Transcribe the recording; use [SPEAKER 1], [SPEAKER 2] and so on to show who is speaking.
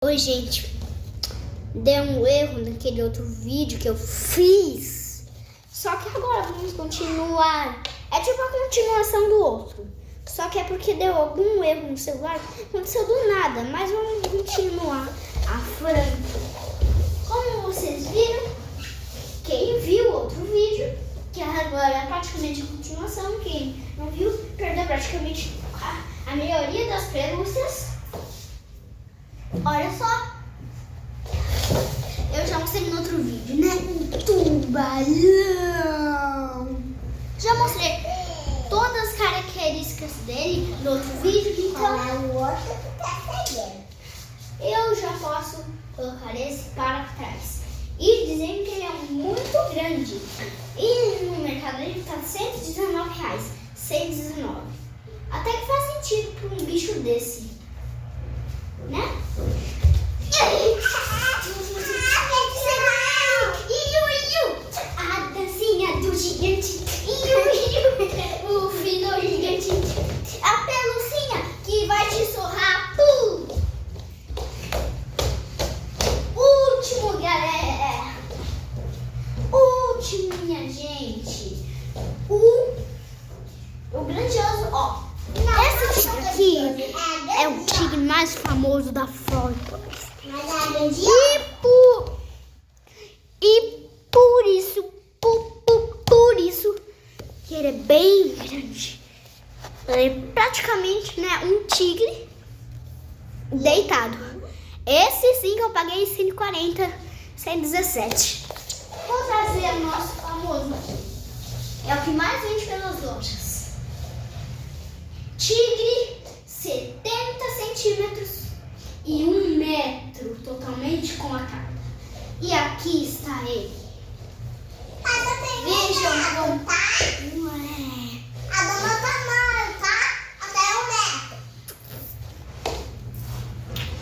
[SPEAKER 1] Oi, gente. Deu um erro naquele outro vídeo que eu fiz. Só que agora vamos continuar. É tipo a continuação do outro. Só que é porque deu algum erro no celular. Aconteceu do nada. Mas vamos continuar a frente. Como vocês viram, quem viu outro vídeo, que agora é praticamente a continuação, quem não viu, perdeu praticamente a maioria das pelúcias. Olha só, eu já mostrei no outro vídeo, né? Um tubarão. Já mostrei todas as características dele no outro vídeo, então eu já posso colocar esse para trás. E dizendo que ele é muito grande. E no mercado ele está R$119. 119. Até que faz sentido para um bicho desse, né? A dancinha do gigante. O fino gigante. A pelucinha que vai te surrar. Último, galera. Último, minha gente. O grandioso, ó. Esse tigre aqui é o tigre mais famoso da Flórida. E por isso que ele é bem grande. Ele é praticamente, né, um tigre deitado. Esse sim que eu paguei 140, 117. Vou trazer o nosso famoso. É o que mais vende pelas lojas. Tigre, 70 centímetros e 1 metro, totalmente com a carga. E aqui está ele. Vejam